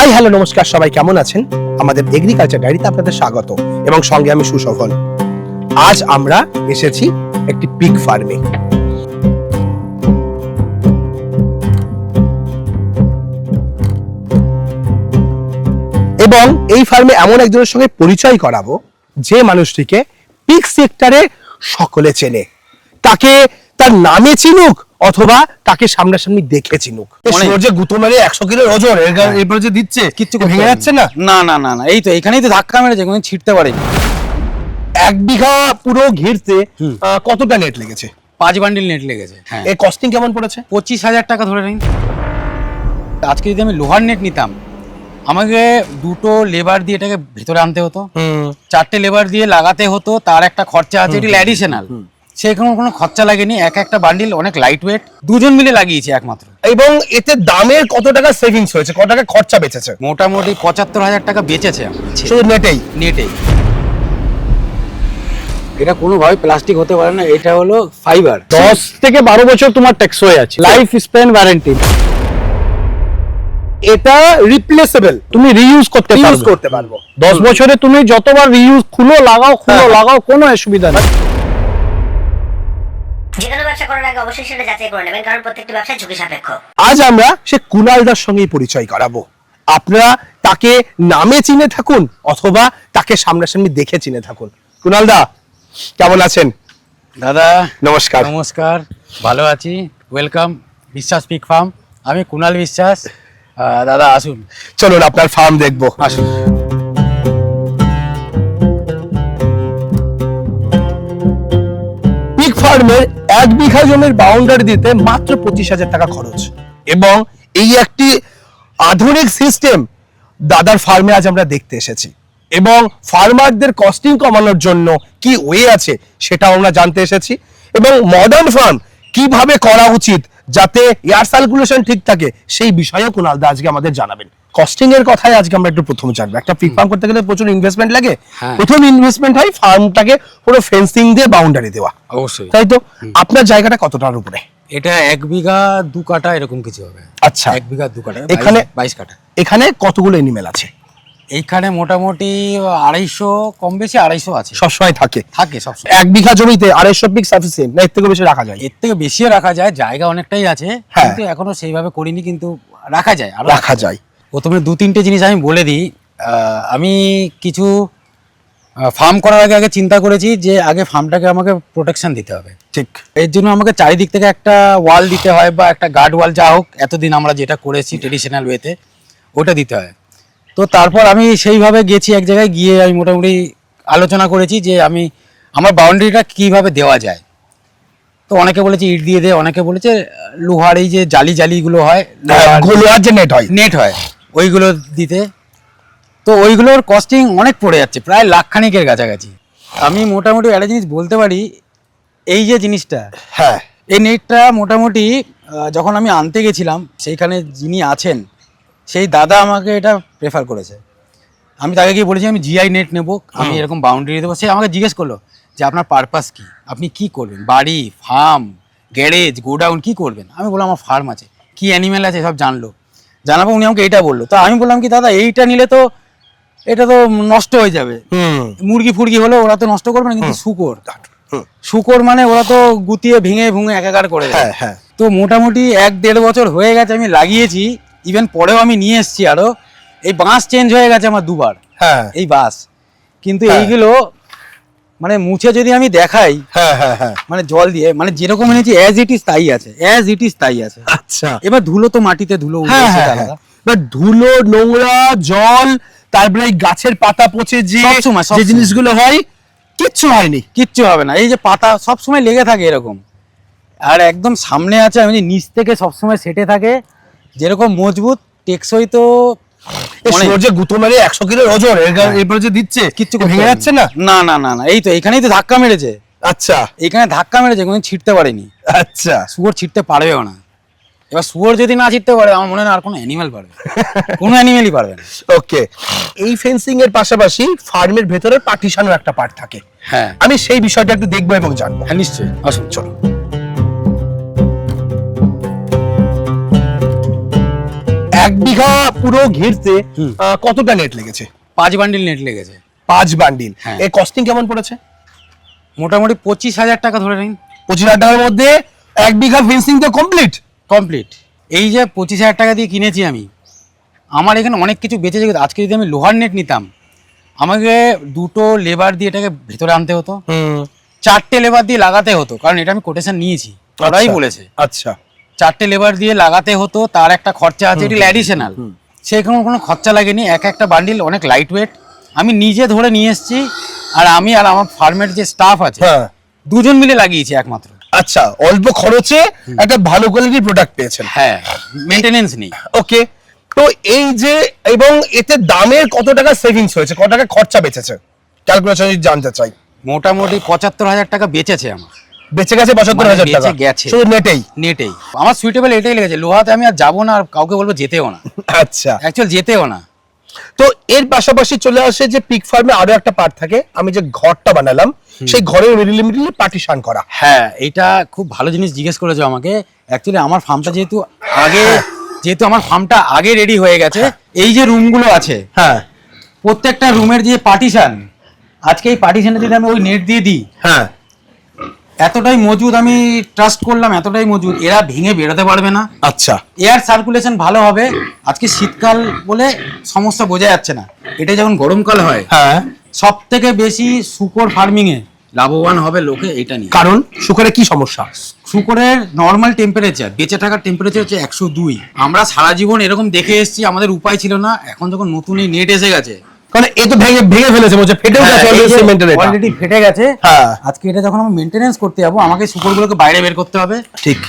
Hi hello নমস্কার, সবাই কেমন আছেন? আমাদের এগ্রিকালচার ডায়েরিতে আপনাদের স্বাগত এবং সঙ্গে আমি সুশোভন। আজ আমরা এসেছি একটি পিগ ফার্মে। এবং এই ফার্মে এমন একজনের সঙ্গে পরিচয় করাবো যে মানুষটিকে পিগ সেক্টরে সকলে চেনে, তাকে তার নামে চিনুক অথবা তাকে সামনাসামনি দেখে চিনুক। যে গুঁতো মেরে 100 কিলোর ওজন এরপর যে দিচ্ছে কিচ্ছু ভেঙে যাচ্ছে না। না না না না, এই তো এখানেই তো ধাক্কা মেরেছে, কোনো ছিটতে পারেনি। 1 বিঘা পুরো ঘিরতে কতটা নেট লেগেছে? 5 বান্ডিল নেট লেগেছে। এর কস্টিং কেমন পড়েছে? 25,000 টাকা ধরে নিন। আজকে যদি আমি লোহার নেট নিতাম, আমাকে 2টো লেবার দিয়ে এটাকে ভেতরে আনতে হতো, 4টে লেবার দিয়ে লাগাতে হতো, তার একটা খরচা আছে, এটি অ্যাডিশনাল। সেরকম কোনো খরচা লাগেনি। একটা বান্ডিল অনেক লাইট ওয়েট, দুজন মিলে লাগিয়েছি একমাত্র। এবং এতে দামের কত টাকা সেভিংস হয়েছে, কত টাকা খরচা বেঁচেছে? মোটামুটি 75,000 টাকা বেঁচেছে শুধু নেটেই। এটা কোনোভাবে প্লাস্টিক হতে পারে না, এটা হলো ফাইবার। 10 থেকে 12 বছর তোমার টেকসই আছে, লাইফ স্প্যান ওয়ারেন্টি। এটা রিপ্লেসেবল, তুমি রিইউজ করতে পারবে। 10 বছরে তুমি যতবার রিইউজ খুলো লাগাও কোনো অসুবিধা নেই। যে কোনো ব্যবসা করার আগে অবশ্যই সেটা যাচাই করে নেবেন, কারণ প্রত্যেকটি ব্যবসা ঝুঁকি সাপেক্ষ। আজ আমরা সে কুণালদার সঙ্গেই পরিচয় করাবো। আপনারা তাকে নামে চিনে থাকুন অথবা তাকে সামনাসামনি দেখে চিনে থাকুন। কুণালদা কেমন আছেন? দাদা নমস্কার। নমস্কার, ভালো আছি। ওয়েলকাম বিশ্বাস পিগ ফার্ম। আমি কুণাল বিশ্বাস। দাদা আসুন, চলুন আপনার ফার্ম দেখবো। আসুন। পিগ ফার্মের 1 বিঘা জমির বাউন্ডারি দিতে মাত্র 25,000 টাকা খরচ, এবং এই একটি আধুনিক সিস্টেম দাদার ফার্মে আজ আমরা দেখতে এসেছি। এবং ফার্মারদের কস্টিং কমানোর জন্য কি ওয়ে আছে সেটাও আমরা জানতে এসেছি, এবং মডার্ন ফার্ম কিভাবে করা উচিত যাতে এয়ার সার্কুলেশন ঠিক থাকে সেই বিষয়েও কুণালদা আজকে আমাদের জানাবেন। কস্টিং এর কথাই আজকে আমরা একটু প্রথমে জানবো। একটা পিগ ফার্ম করতে গেলে প্রচুর ইনভেস্টমেন্ট লাগে। প্রথম ইনভেস্টমেন্ট হয় ফার্মটাকে পুরো ফেন্সিং দিয়ে বাউন্ডারি দেওয়া, অবশ্যই, তাই তো? আপনার জায়গাটা কতটার উপরে? এটা 1 বিঘা 2 কাঠা এরকম কিছু হবে। আচ্ছা, 1 বিঘা 2 কাঠা, এখানে 22 কাঠা। এখানে কতগুলো এনিমেল আছে? এইখানে মোটামুটি 250, কম বেশি 250 আছে, সবসময় থাকে সবসময়। 1 বিঘা জমিতে 250 পিগ সাফিসিয়েন্ট না? এর থেকে বেশি রাখা যায়? এর থেকে বেশিও রাখা যায়, জায়গা অনেকটাই আছে, কিন্তু এখনো সেইভাবে করিনি, কিন্তু রাখা যায়, আরো রাখা যায়। প্রথমে 2-3টে জিনিস আমি বলে দিই। আমি কিছু ফার্ম করার আগে চিন্তা করেছি যে আগে ফার্মটাকে আমাকে প্রোটেকশন দিতে হবে। ঠিক। এর জন্য আমাকে চারিদিক থেকে একটা ওয়াল দিতে হয়, বা একটা গার্ড ওয়াল, যা হোক এতদিন আমরা যেটা করেছি ট্রেডিশনাল ওয়েতে, ওটা দিতে হয়। তো তারপর আমি সেইভাবে গেছি, এক জায়গায় গিয়ে আমি মোটামুটি আলোচনা করেছি যে আমার বাউন্ডারিটা কিভাবে দেওয়া যায়। তো অনেকে বলেছে ইট দিয়ে দে, অনেকে বলেছে লোহার এই যে জালিগুলো হয়, লোহার যে নেট হয় ওইগুলো দিতে। তো ওইগুলোর কস্টিং অনেক পড়ে যাচ্ছে, প্রায় 1,00,000 খানিকের কাছাকাছি। আমি মোটামুটি একটা জিনিস বলতে পারি, এই যে জিনিসটা, হ্যাঁ, এই নেটটা মোটামুটি যখন আমি আনতে গেছিলাম, সেইখানে যিনি আছেন সেই দাদা আমাকে এটা প্রেফার করেছে। আমি তাকে গিয়ে বলেছি আমি জিআই নেট নেবো, আমি এরকম বাউন্ডারি দেবো। সে আমাকে জিজ্ঞেস করলো যে আপনার পারপাস কি, আপনি কি করবেন, বাড়ি, ফার্ম, গ্যারেজ, গোডাউন কি করবেন? আমি বললাম আমার ফার্ম আছে, কি অ্যানিমেল আছে সব জানাবো। উনি আমাকে এইটা বললো। তো আমি বললাম কি দাদা, এইটা নিলে তো এটা তো নষ্ট হয়ে যাবে। মুরগি ফুরগি হলে ওরা তো নষ্ট করবে না, কিন্তু শুকর মানে ওরা তো গুতিয়ে ভেঙে একাকার করে দেয়। তো মোটামুটি 1-1.5 বছর হয়ে গেছে আমি লাগিয়েছি, ইভেন পরেও আমি নিয়ে এসেছি আরো। এই বাঁশ চেঞ্জ হয়ে গেছে আমার 2বার, এই বাঁশ। কিন্তু এইগুলো মানে মুছে যদি আমি দেখাই, মানে জল দিয়ে, মানে যেরকম এনেছি অ্যাজ ইট ইজ তাই আছে। আচ্ছা, এবার ধুলো তো মাটিতে ধুলো, ধুলো, নোংরা, জল, তারপরে এই গাছের পাতা পচে যে জিনিসগুলো হয়, কিচ্ছু হয়নি, কিচ্ছু হবে না। এই যে পাতা সবসময় লেগে থাকে এরকম, আর একদম সামনে আছে, আমি নিচ থেকে সবসময় সেটে থাকে, যেরকম মজবুত টেকসই। তো যে গুঁতো মেরে 100 কিলোর ওজন এরপর যে দিচ্ছে কিচ্ছু ভেঙে যাচ্ছে না। না না না না, এই তো এখানেই তো ধাক্কা মেরেছে। আচ্ছা, এখানে ধাক্কা মেরেছে, কোনো ছিটতে পারেনি। আচ্ছা, শুয়োর ছিটতে পারবেও না। এবার শুয়োর যদি না ছিটতে পারে, আমার মনে হয় আর কোনো অ্যানিমেল পারবে, কোনো অ্যানিমেলই পারবে না। ওকে, এই ফেন্সিং এর পাশাপাশি ফার্মের ভেতরে পার্টিশনের একটা পার্ট থাকে। হ্যাঁ, আমি সেই বিষয়টা একটু দেখবো এবং জানবো। হ্যাঁ নিশ্চয়ই, আসুন চলো। 1 বিঘা পুরো ঘিরতে কতটা নেট লেগেছে? 5 বান্ডিল নেট লেগেছে। 5 বান্ডিল। হ্যাঁ। এর কস্টিং কেমন পড়েছে? মোটামুটি 25,000 টাকা ধরে নিন। 25,000 টাকার মধ্যে 1 বিঘা ফেন্সিং তো কমপ্লিট। কমপ্লিট। এই যে 25,000 টাকা দিয়ে কিনেছি আমি, আমার এখানে অনেক কিছু বেঁচেছে। আজকে যদি আমি লোহার নেট নিতাম, আমাকে 2টো লেবার দিয়ে এটাকে ভেতরে আনতে হতো, 4টে লেবার দিয়ে লাগাতে হতো, কারণ এটা আমি কোটেশন নিয়েছি, ওরাই বলেছে। আচ্ছা, 4টে লেবার দিয়ে লাগাতে হতো, তার একটা খরচা আছে, এটি অ্যাডিশনাল। সেরকম কোনো খরচা লাগেনি। একটা বান্ডিল অনেক লাইট ওয়েট, আমি নিজে ধরে নিয়ে এসেছি, আর আমি আর আমার ফার্মের যে স্টাফ আছে হ্যাঁ, দুজন মিলে লাগিয়েছি একমাত্র। আচ্ছা, অল্প খরচে একটা ভালো কোয়ালিটির প্রোডাক্ট পেয়েছেন। হ্যাঁ, মেইনটেনেন্স নেই। ওকে, তো এই যে, এবং এতে দামের কত টাকা সেভিংস হয়েছে, কত টাকা খরচা বেঁচেছে, ক্যালকুলেশন জানতে চাই। মোটামুটি 75,000 টাকা বেঁচেছে আমার। বেঁচে গেছে 75,000 টাকা বেঁচে গেছে। শুধু নেটেই? নেটেই। আমার সুইটেবল এটাই লেগেছে, লোহাতে আমি আর যাবো না, আর কাউকে বলবো যেতেও না। আচ্ছা, অ্যাকচুয়াল যেতেও না। তো এর পাশাপাশি চলে আসে যে পিক ফার্মে আরো একটা পার্ট থাকে, আমি যে ঘরটা বানালাম সেই ঘরের মিডিলে মিডিলে পার্টিশন করা। হ্যাঁ, এটা খুব ভালো জিনিস জিজ্ঞেস করেছো আমাকে। অ্যাকচুয়ালি আমার ফার্মটা যেহেতু আমার ফার্মটা আগে রেডি হয়ে গেছে, এই যে রুমগুলো আছে, হ্যাঁ, প্রত্যেকটা রুমের যে পার্টিশন, আজকে এই পার্টিশনে যদি আমি ওই নেট দিয়ে দিই, হ্যাঁ, এতটাই মজুদ আমি ট্রাস্ট করলাম, এতটাই মজুদ, এরা ভেঙে বেরোতে পারবে না। আচ্ছা, এয়ার সার্কুলেশন ভালো হবে। আজকে শীতকাল বলে সমস্যা বোঝা যাচ্ছে না, এটা যখন গরমকাল হয়, হ্যাঁ, সব থেকে বেশি শূকর ফার্মিং এ লাভবান হবে লোকে এটা নিয়ে। কারণ শুকরের কি সমস্যা? শূকরের নর্মাল টেম্পারেচার, বেঁচে থাকার টেম্পারেচার হচ্ছে 102। আমরা সারা জীবন এরকম দেখে এসেছি, আমাদের উপায় ছিল না। এখন যখন নতুন এই নেট এসে গেছে, কারণ এ তো ভেঙে ফেলেছে, বলছে ফেটেও গেছে সিমেন্টের, এটা অলরেডি ফেটে গেছে। হ্যাঁ, আজকে এটা যখন আমি মেইনটেনেন্স করতে যাবো, আমাকে শূকরগুলোকে বাইরে বের করতে হবে, ঠিক,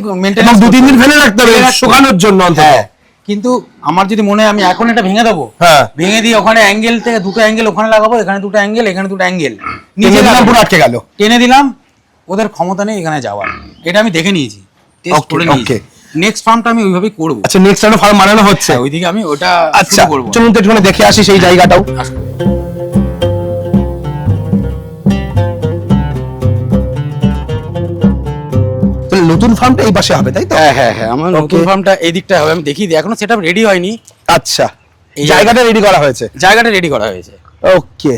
এবং মেইনটেনেন্স 2-3 দিন ফেলে রাখতে হবে শুকানোর জন্য অন্তত। হ্যাঁ, কিন্তু আমার যদি মনে হয় আমি এখন এটা ভেঙে দেবো, হ্যাঁ, ভেঙে দিয়ে ওখানে অ্যাঙ্গেল থেকে 2টো অ্যাঙ্গেল ওখানে লাগাবো, এখানে 2টো অ্যাঙ্গেল, এখানে 2টো অ্যাঙ্গেল নিচে দিলাম, পুরো আটকে গেল, টেনে দিলাম, ওদের ক্ষমতা নেই এখানে যাওয়ার। এটা আমি দেখে নিয়েছি, টেস্ট করে নিয়েছি। নেক্সট ফার্মটা আমি ওইভাবেই করবো। আচ্ছা, নেক্সট একটা ফার্ম বানানো হচ্ছে, ওইদিকে আমি ওটা আচ্ছা শুরু করবো। চলুন তো একটু দেখে আসি সেই জায়গাটাও। নতুন ফার্মটা এই পাশে হবে, তাই তো? হ্যাঁ হ্যাঁ হ্যাঁ, আমার নতুন ফার্মটা এই দিকটা হবে, আমি দেখিয়ে দিই। এখনো সেটআপ রেডি হয়নি। আচ্ছা, এই জায়গাটা রেডি করা হয়েছে? জায়গাটা রেডি করা হয়েছে। ওকে,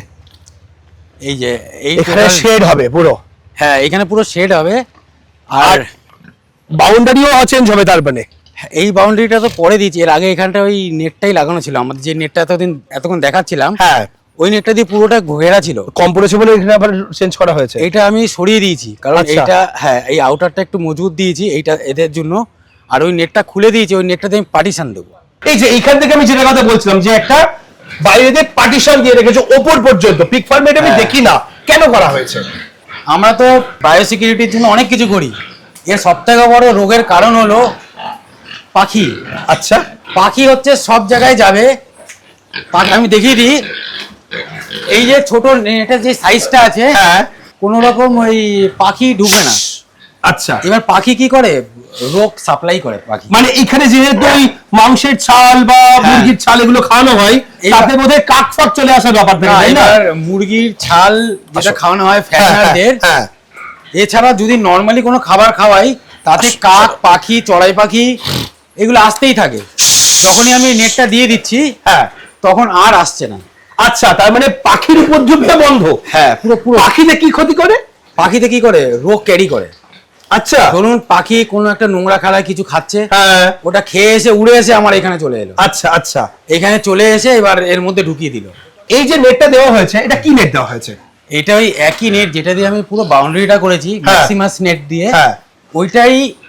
এই যে এই এখানে শেড হবে পুরো? হ্যাঁ, এখানে পুরো শেড হবে, আর বাউন্ডারিও চেঞ্জ হবে তার মানে? এই বাউন্ডারিটা তো পরে দিয়েছি, এর আগে এখানটা ওই নেটটাই লাগানো ছিল। আমাদের যে নেটটা এতক্ষণ দেখাচ্ছিলাম, হ্যাঁ, ওই নেটটা দিয়ে পুরোটা ঘেরা ছিল। কম পড়েছে বলে এখানে আবার চেঞ্জ করা হয়েছে? এটা আমি সরিয়ে দিয়েছি, কারণ এইটা, হ্যাঁ, এই আউটারটা একটু মজবুত দিয়েছি এইটা এদের জন্য, আর ওই নেটটা খুলে দিয়েছি, ওই নেটটাতে আমি পার্টিশন দেবো। এই যে এইখান থেকে আমি যেটা কথা বলছিলাম, যে একটা বাইরে পার্টিশন দিয়ে রেখেছে ওপর পর্যন্ত, পিক ফার্মে এটা আমি দেখি না, কেন করা হয়েছে? আমরা তো বায়োসিকিউরিটির জন্য অনেক কিছু করি, এর সবথেকে বড় রোগের কারণ হলো পাখি। আচ্ছা, পাখি হচ্ছে সব জায়গায় যাবে। আমি দেখিয়ে দিই, এই যে ছোট নেটের যে সাইজটা আছে, হ্যাঁ, কোন রকম ওই পাখি ঢুকে না। আচ্ছা, এবার পাখি কি করে, রোগ সাপ্লাই করে পাখি। মানে এখানে যেহেতু ওই মাংসের ছাল বা মুরগির ছাল এগুলো খাওয়ানো হয়, তাতে বোধহয় কাকফাক চলে আসার ব্যাপার থাকে, তাই না? এবার মুরগির ছাল যেটা খাওয়ানো হয় ফ্যাটনারদের, হ্যাঁ, এছাড়া যদি নর্মালি কোনো খাবার খাওয়াই, তাতে কাক, পাখি, চড়াই পাখি এগুলো আসতেই থাকে। যখনই আমি নেটটা দিয়ে দিচ্ছি, হ্যাঁ, তখন আর আসছে না। আচ্ছা, তার মানে পাখির উপদ্রবটা বন্ধ? হ্যাঁ, পুরো। পাখিতে কি ক্ষতি করে? পাখিতে কি করে, রোগ ক্যারি করে। আচ্ছা, ধরুন পাখি কোনো একটা নোংরা খালায় কিছু খাচ্ছে, হ্যাঁ, ওটা খেয়ে এসে উড়ে এসে আমার এখানে চলে এলো। আচ্ছা, আচ্ছা, এখানে চলে এসে এবার এর মধ্যে ঢুকিয়ে দিল। এই যে নেটটা দেওয়া হয়েছে, এটা কি নেট দেওয়া হয়েছে? এটা ওই একই নেট যেটা দিয়ে আমি পুরো বাউন্ডারিটা করেছি, ম্যাক্সিমাস নেট দিয়ে। হ্যাঁ,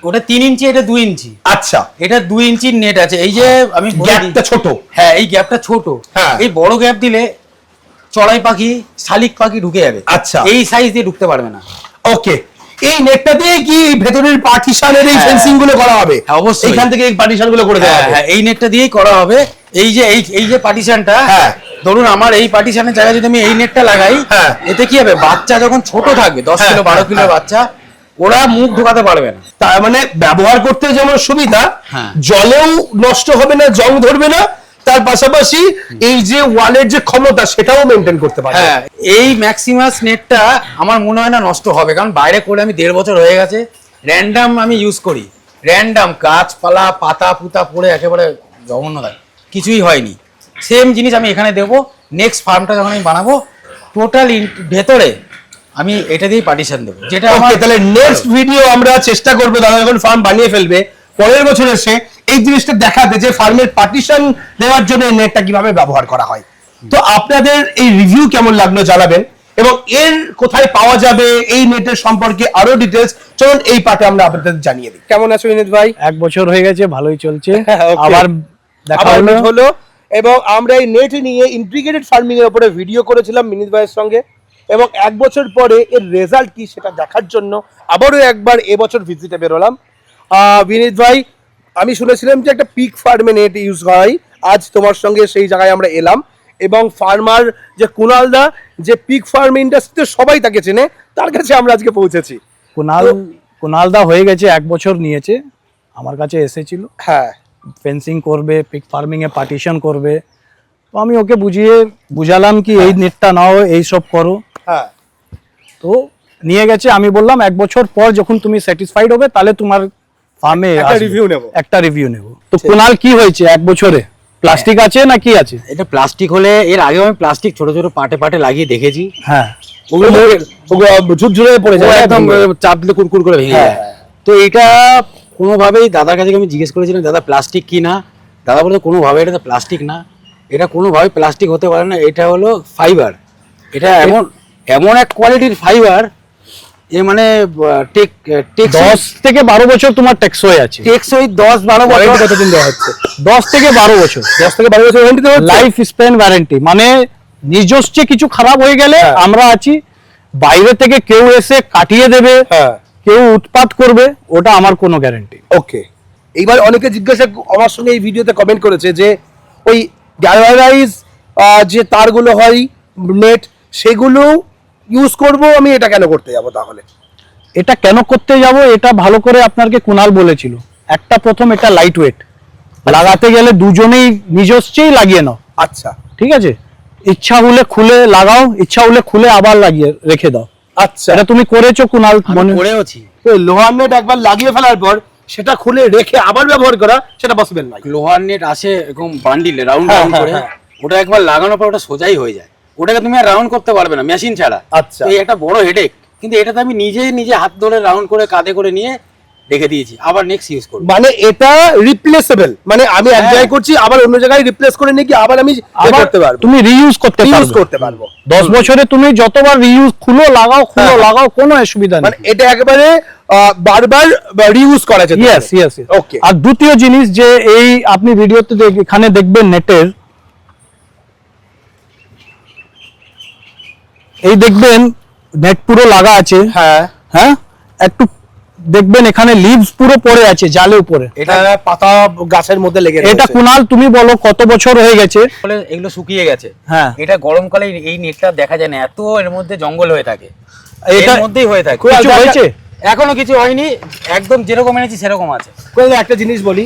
ওটা 3 ইঞ্চি, এটা 2 ইঞ্চি। আচ্ছা, এটা 2 ইঞ্চির নেট আছে। এই যে আমি গ্যাপটা ছোট? হ্যাঁ, এই গ্যাপটা ছোট। হ্যাঁ, এই বড় গ্যাপ দিলে চড়াই পাখি, শালিক পাখি ঢুকে যাবে। আচ্ছা, এই সাইজ দিয়ে ঢুকতে পারবে না। ওকে, এই নেটটা দিয়ে কি ভেতরের পার্টিশনের এই ফেন্সিং গুলো করা হবে? হ্যাঁ, অবশ্যই। এখান থেকে এই পার্টিশন গুলো করে দেওয়া হবে? হ্যাঁ, এই নেটটা দিয়েই করা হবে। এই যে পার্টিশনটা, হ্যাঁ, ধরুন আমার এই পার্টিশনের জায়গায় যদি আমি এই নেটটা লাগাই, হ্যাঁ, এতে কি হবে, বাচ্চা যখন ছোট থাকবে, 10 কিলো 12 কিলো বাচ্চা, ওরা মুখ ঢোকাতে পারবে না। তার মানে ব্যবহার করতে যেমন সুবিধা, হ্যাঁ, জলেও নষ্ট হবে না, জং ধরবে না, তার পাশাপাশি এই যে ওয়ালের যে ক্ষমতা সেটাও মেনটেন করতে পারবে। হ্যাঁ, এই ম্যাক্সিমাস নেটটা আমার মনে হয় না নষ্ট হবে, কারণ বাইরে করে আমি 1.5 বছর হয়ে গেছে। র্যান্ডাম আমি ইউজ করি, র্যান্ডাম গাছপালা পাতা পুতা পড়ে একেবারে জঘন্যতা, কিছুই হয়নি। সেম জিনিস আমি এখানে দেবো। নেক্সট ফার্মটা যখন আমি বানাবো, টোটাল ভেতরে আমি এটা দিয়ে পার্টিশন দেবো, যেটা আমার ওকে, তাহলে নেক্সট ভিডিও আমরা চেষ্টা করবো দাদা যখন ফার্ম বানিয়ে ফেলবে পরের বছর এসে এই জিনিসটা দেখাতে যে ফার্মের পার্টিশন দেওয়ার জন্য এই নেটটা কিভাবে ব্যবহার করা হয়। তো আপনাদের এই রিভিউ কেমন লাগলো জানাবেন, এবং এর কোথায় পাওয়া যাবে এই নেটের সম্পর্কে আরো ডিটেলস চলুন এই পার্টে আমরা আপনাদের জানিয়ে দিই। কেমন আছো বিনীত ভাই? 1 বছর হয়ে গেছে, ভালোই চলছে। Okay. আবার দেখা আবার হলো। meet হলো, এবং আমরা এই নেট নিয়ে ইন্টিগ্রেটেড ফার্মিং এর উপরে ভিডিও করেছিলাম বিনীত ভাইয়ের সঙ্গে, এবং 1 বছর পরে এর রেজাল্ট কি সেটা দেখার জন্য আবারও একবার এবছর ভিজিটে বেরোলাম। বিনীত ভাই, আমি শুনেছিলাম যে একটা পিক ফার্মে নেট ইউজ হয়, আজ তোমার সঙ্গে সেই জায়গায় আমরা এলাম, এবং ফার্মার যে কুণালদা, যে পিক ফার্ম ইন্ডাস্ট্রিতে সবাই তাকে চেনে, তার কাছে আমরা আজকে পৌঁছেছি। কুণালদা হয়ে গেছে 1 বছর নিয়েছে, আমার কাছে এসেছিল হ্যাঁ, ফেন্সিং করবে, পিক ফার্মিং এ পার্টিশন করবে। তো আমি ওকে বুঝালাম কি এই নেটটা নাও, এই সব করো। হ্যাঁ, তো নিয়ে গেছে। আমি বললাম 1 বছর পর যখন তুমি স্যাটিসফাইড হবে তাহলে তোমার ফার্মে একটা রিভিউ নেব। একটা রিভিউ নেব। তো কুণাল কি হয়েছে 1 বছরে? প্লাস্টিক আছে না কি আছে? এটা প্লাস্টিক হলে, এর আগেও আমি প্লাস্টিক ছোট ছোট পাটে পাটে লাগিয়ে দেখেছি, হ্যাঁ, ওগুলো ঝুরঝুরে পড়ে ও যায় একদম চাপ দিলে কুরকুর করে ভেঙে যায়। তো এটা কোনোভাবেই দাদার কাছে আমি জিজ্ঞেস করেছিলাম, দাদা প্লাস্টিক কি না? দাদা বলতে কোনোভাবে এটা তো প্লাস্টিক না, এটা কোনোভাবে প্লাস্টিক হতে পারে না, এটা হলো ফাইবার। এটা এমন এমন এক কোয়ালিটির ফাইবার, এ মানে 10 থেকে 12 বছর তোমার টেকসই আছে। টেকসই 10-12 বছর। কতদিন দেওয়া হচ্ছে? 10 থেকে 12 বছর 10 থেকে 12 বছর ওয়ারেন্টি দেওয়া হচ্ছে? লাইফ স্প্যান ওয়ারেন্টি, মানে নিজস্ব কিছু খারাপ হয়ে গেলে হ্যাঁ। আমরা আছি, বাইরে থেকে কেউ এসে কাটিয়ে দেবে, হ্যাঁ, কেউ উৎপাত করবে, ওটা আমার কোনো গ্যারান্টি। ওকে। এইবার অনেকে জিজ্ঞাসা আমার সঙ্গে এই ভিডিওতে কমেন্ট করেছে যে ওই গ্যালারাইজ যে তারগুলো হয় নেট, সেগুলো ইউজ করব, আমি এটা কেন করতে যাব তাহলে? এটা কেন করতে যাব, এটা ভালো করে আপনাকে কুণাল বলেছিল। একটা প্রথম, এটা লাইট ওয়েট, লাগাতে গেলে দুজনেই নিজস্বই লাগিয়ে নাও, আচ্ছা, ঠিক আছে? ইচ্ছা হলে খুলে লাগাও, ইচ্ছা হলে খুলে আবার লাগিয়ে রেখে দাও। আচ্ছা। এটা তুমি করেছো কুণাল? মনে করেওছি। তো লোহার নেট একবার লাগিয়ে ফেলার পর সেটা খুলে রেখে আবার ব্যবহার করা সেটা পসিবল নয়। লোহার নেট আসে এরকম বান্ডিলে রাউন্ড হ্যাঁ, রাউন্ড করে, হ্যাঁ, ওটা একবার লাগানোর পর ওটা সোজাই হয়ে যায়, ওটাকে তুমি আর রাউন্ড করতে পারবে না মেশিন ছাড়া। আচ্ছা। এই একটা বড় হেডেক, কিন্তু এটাতে আমি নিজে হাত ধরে রাউন্ড করে কাঁধে করে নিয়ে রেখে দিয়েছি, আবার নেক্সট ইউজ করব। মানে এটা রিপ্লেসেবল, মানে আমি এক হ্যাঁ। জায়গায় করছি আবার অন্য জায়গায় রিপ্লেস করে নিয়ে কি আবার আমি আবার করতে পারবো, তুমি রিইউজ করতে ইউজ পারবে। করতে পারবো। 10 বছরে তুমি যতবার রিইউজ খুলো লাগাও, হ্যাঁ। লাগাও, কোনো অসুবিধা মানে নেই। এটা একেবারে বারবার রিউজ করা যেতে ইয়েস পারে। ইয়েস। ওকে। আর দ্বিতীয় জিনিস যে এই আপনি ভিডিওতে এখানে দেখবেন নেটের, এই দেখবেন নেট পুরো লাগা আছে, হ্যাঁ, হ্যাঁ, একটু দেখবেন এখানে লিভস পুরো পড়ে আছে জালে উপরে। এটা পাতা গাছের মধ্যে লেগে এটা রয়েছে। কুণাল তুমি বলো কত বছর হয়ে গেছে? বলে এগুলো শুকিয়ে গেছে। হ্যাঁ। এটা গরমকালে এই নেটটা দেখা যায় না, এত এর মধ্যে জঙ্গল হয়ে থাকে, এটা এর মধ্যেই হয়ে থাকে। কিছু হয়েছে? এখনো কিছু হয়নি, একদম যেরকম এনেছি সেরকম আছে। কোথাও একটা জিনিস বলি,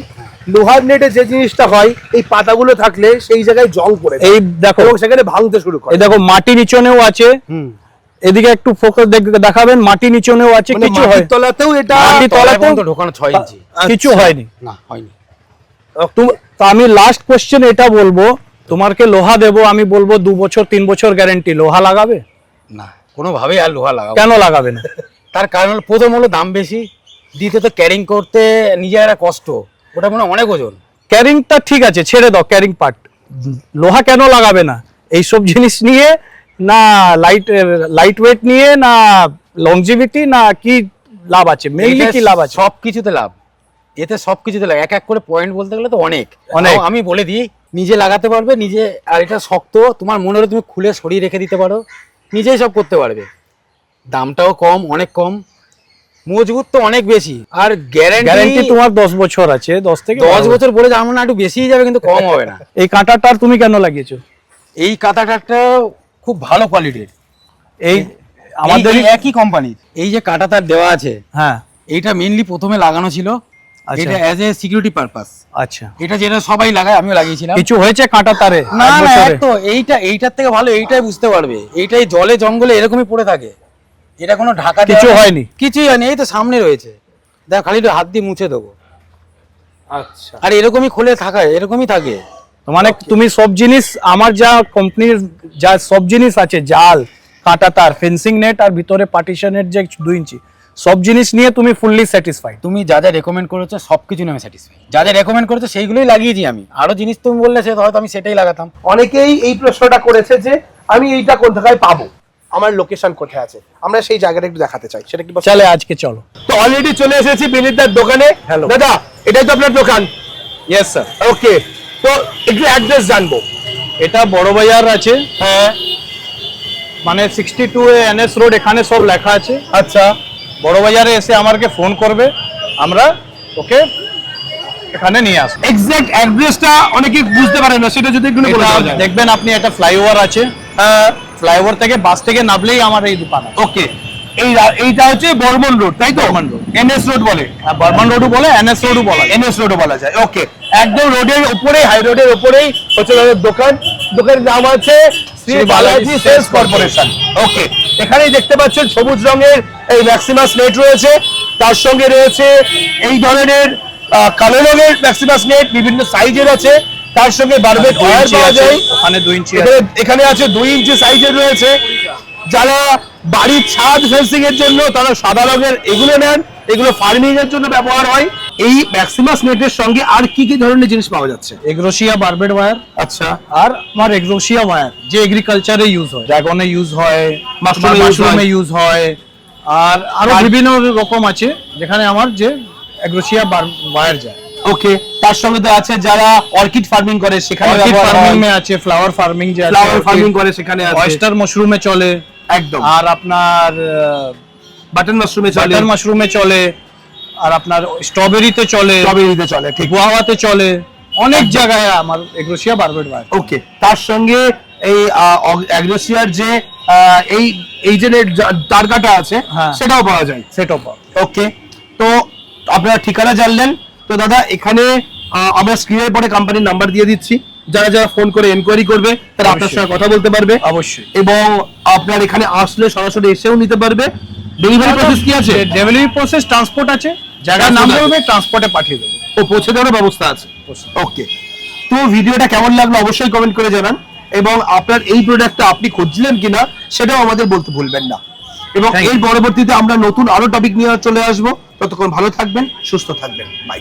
লোহার নেটে যে জিনিসটা হয়, এই পাতাগুলো থাকলে সেই জায়গায় জং পড়ে যায় এই দেখো, এবং সেখানে ভাঙতে শুরু করে। এই দেখো মাটি নিচনেও আছে, হুম। এদিকে একটু ফোকাস দেখাবেন, মাটি নিচনেও আছে, মানে কিছু হয় মাটির তলাতেও এটা মাটির তলায় তলাতেও পর্যন্ত ঢোকানো 6 ইঞ্চি। কিছু আচ্ছা। হয়নি। না, হয়নি। তো আমি লাস্ট কোশ্চেন এটা বলবো, তোমাকে লোহা দেবো, আমি বলবো 2 বছর 3 বছর গ্যারান্টি, লোহা লাগাবে? না, কোনোভাবেই আর লোহা লাগাবো কেন লাগাবে না? তার কারণ হলো, প্রথম হলো দাম বেশি, দ্বিতীয়ত ক্যারিং করতে নিজের একটা কষ্ট, ওটা মনে হয় অনেক ওজন। ক্যারিংটা ঠিক আছে, ছেড়ে দাও ক্যারিং পার্ট, লোহা কেন লাগাবে না? এইসব জিনিস নিয়ে না, লাইট ওয়েট নিয়ে না, লংজিভিটি না, কি লাভ আছে? মেইনলি কি লাভ আছে? সবকিছুতে লাভ, এতে সবকিছুতে লাভ। এক এক করে পয়েন্ট বলতে গেলে তো অনেক। অনেক। আমি বলে দিই, নিজে লাগাতে পারবে নিজে, আর এটা শক্ত, তোমার মনে হলে তুমি খুলে সরিয়ে রেখে দিতে পারো, নিজেই সব করতে পারবে। দামটাও কম, অনেক কম, মজবুত তো অনেক বেশি, আর গ্যারান্টি গ্যারান্টি তোমার 10 বছর আছে, 10 থেকে 10 12 বছর বলে আমার না একটু বেশিই যাবে, কিন্তু কম হবে না। এই কাঁটাটার তুমি কেন লাগিয়েছো? এই কাঁটাটা খুব ভালো কোয়ালিটির, এই আমাদের আমাদের একই কোম্পানির। এই যে কাঁটা তার দেওয়া আছে, হ্যাঁ, এইটা মেইনলি প্রথমে লাগানো ছিল, আচ্ছা। এটা অ্যাজ এ সিকিউরিটি পারপাস। আচ্ছা, এটা যেটা সবাই লাগায়, আমিও লাগিয়েছিলাম। কিছু হয়েছে কাঁটা তারে? না এক না, বছরে? এক তো এইটার থেকে ভালো এইটাই বুঝতে পারবে, এইটাই জলে জঙ্গলে এরকমই পড়ে থাকে, এটা কোনো ঢাকা দেওয়া কিছু নেই, হয়নি? কিছুই হয়নি। এই তো সামনে রয়েছে, দেখ, খালি একটু হাত দিয়ে মুছে দেবো। আচ্ছা, আর এরকমই খুলে এরকমই থাকে। মানে তুমি সব জিনিস আমার যা কোম্পানির যা সব জিনিস আছে, জাল, কাঁটা তার, ফেন্সিং নেট আর ভিতরে পার্টিশনের যে 2 ইঞ্চি, সব জিনিস নিয়ে তুমি ফুললি স্যাটিসফাইড? তুমি যা যা রেকমেন্ড করেছো সবকিছু নিয়ে আমি স্যাটিসফাই। যা যা রেকমেন্ড করেছো সেইগুলোই লাগিয়েছি আমি। আরো জিনিস তুমি বললে সে হয়তো আমি সেটাই লাগাতাম। অনেকেই এই প্রশ্নটা করেছে যে আমি এইটা কোন জায়গায় পাবো, আমার লোকেশন কোথায় আছে, আমরা সেই জায়গাটা একটু দেখাতে চাই, সেটা কি possible? চলে আজকে চলো। তো অলরেডি চলে এসেছি বিনীতদার দোকানে। Hello. দাদা, এটাই তো আপনার দোকান? Yes sir. ওকে, তো একটু অ্যাড্রেস জানবো। এটা বড় বাজার আছে, হ্যাঁ, মানে 62 NS রোড, এখানে সব লেখা আছে। আচ্ছা, বড় বাজারে এসে আমাকে ফোন করবে, আমরা ওকে এখানে নিয়ে আসবো। এক্সাক্ট অ্যাড্রেসটা অনেকে বুঝতে পারে না, সেটা যদি একটু বলে এটা দেওয়া যায়। দেখবেন আপনি, একটা ফ্লাইওভার আছে, ফ্লাইওভার থেকে বাস থেকে নামলেই আমার এই দোকান আছে। ওকে, এইটা হচ্ছে বর্মন রোড, তাই তো? বর্মন রোড। এনএস রোড বলে, বর্মন রোডও বলে, NS রোডও বলা যায়। এনএস রোডও বলা যায়। ওকে, একদম রোডের উপরে, হাই রোডের উপরেই হচ্ছে তাদের দোকান। দোকানের নাম আছে শ্রী বালাজি সেলস কর্পোরেশন। ওকে, এখানেই দেখতে পাচ্ছেন সবুজ রঙের এই ম্যাক্সিমাস নেট রয়েছে, তার সঙ্গে রয়েছে এই ধরনের কালো রঙের ম্যাক্সিমাস নেট, বিভিন্ন সাইজের আছে, তার সঙ্গে বারবেট 2 ওয়্যার ইঞ্চি পাওয়া আছে, যায়। ওখানে 2 ইঞ্চি আছে। এখানে আছে 2 ইঞ্চি সাইজের রয়েছে। যারা বাড়ির ছাদ ফেন্সিং এর জন্য, তারা সাদা রঙের এগুলো নেন, এগুলো ফার্মিং এর জন্য ব্যবহার হয়। এই ম্যাক্সিমাস নেটের সঙ্গে আর কি কি ধরনের জিনিস পাওয়া যাচ্ছে? এগ্রোসিয়া বারবেট ওয়্যার, আচ্ছা, আর আমার এগ্রোসিয়া ওয়্যার যে এগ্রিকালচারে ইউজ হয়, ড্রাগনে ইউজ হয়, মাশরুমে use মাশরুমে হয়। ইউজ হয়, আর আরো বিভিন্ন রকম আছে যেখানে আমার যে এগ্রোসিয়া ওয়্যার যায়। ওকে, তার সঙ্গে তো আছে যারা অর্কিড ফার্মিং করে, সেখানে অর্কিড ফার্মিং মে আছে, ফ্লাওয়ার ফার্মিং যে আছে, ফ্লাওয়ার ফার্মিং করে সেখানে আছে, অয়েস্টার মাশরুমে চলে, একদম, আর আপনার বাটন মাশরুমে চলে, বাটার মাশরুমে চলে, আর আপনার স্ট্রবেরিতে চলে, স্ট্রবেরিতে চলে, ঠিক। গুয়াহাতে চলে, অনেক জায়গায় আমার এগ্রোসিয়া বারবেট ওয়্যার। ওকে, তার সঙ্গে এই অ্যাগ্রোসিয়ার যে এই যে তার কাটা আছে, হ্যাঁ। সেটাও পাওয়া যায়। সেটও পাও। ওকে, তো আপনারা ঠিকানা জানলেন তো দাদা। এখানে আমরা স্ক্রিনের পরে কোম্পানির নাম্বার দিয়ে দিচ্ছি, যারা যারা ফোন করে এনকোয়ারি করবে তারা আপনার অবশ্যই। সঙ্গে কথা বলতে পারবে অবশ্যই। এবং আপনার এখানে আসলে সরাসরি এসেও নিতে পারবে। ডেলিভারি প্রসেস কি আছে? ডেলিভারি প্রসেস, ট্রান্সপোর্ট আছে, জায়গার নাম Transport আছে। বলবে, ট্রান্সপোর্টে পাঠিয়ে দেবো। ও পৌঁছে দেওয়ার ব্যবস্থা আছে। ওকে, তো ভিডিওটা কেমন লাগলো অবশ্যই কমেন্ট করে জানান, এবং আপনার এই প্রোডাক্টটা আপনি খুঁজছিলেন কিনা সেটাও আমাদের বলতে ভুলবেন না। এবং Thank you. এর পরবর্তীতে আমরা নতুন আরো টপিক নিয়ে চলে আসবো। ততক্ষণ ভালো থাকবেন, সুস্থ থাকবেন, বাই।